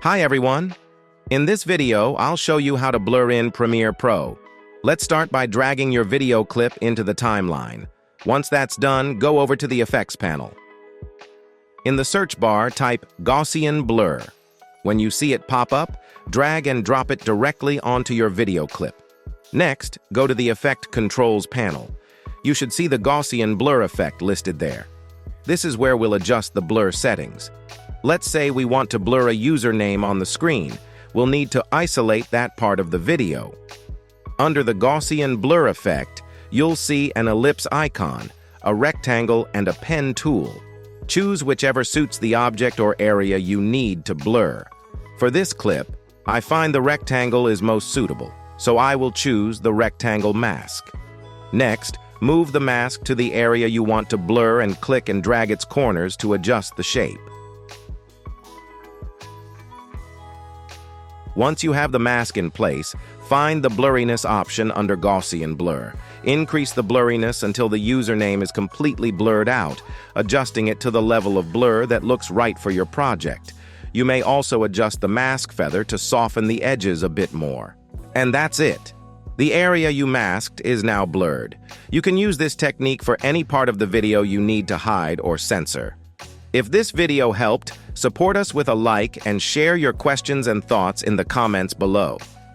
Hi everyone! In this video, I'll show you how to blur in Premiere Pro. Let's start by dragging your video clip into the timeline. Once that's done, go over to the Effects panel. In the search bar, type Gaussian Blur. When you see it pop up, drag and drop it directly onto your video clip. Next, go to the Effect Controls panel. You should see the Gaussian Blur effect listed there. This is where we'll adjust the blur settings. Let's say we want to blur a username on the screen. We'll need to isolate that part of the video. Under the Gaussian Blur effect, you'll see an ellipse icon, a rectangle, and a pen tool. Choose whichever suits the object or area you need to blur. For this clip, I find the rectangle is most suitable, so I will choose the rectangle mask. Next, move the mask to the area you want to blur and click and drag its corners to adjust the shape. Once you have the mask in place, find the blurriness option under Gaussian Blur. Increase the blurriness until the username is completely blurred out, adjusting it to the level of blur that looks right for your project. You may also adjust the mask feather to soften the edges a bit more. And that's it. The area you masked is now blurred. You can use this technique for any part of the video you need to hide or censor. If this video helped, support us with a like and share your questions and thoughts in the comments below.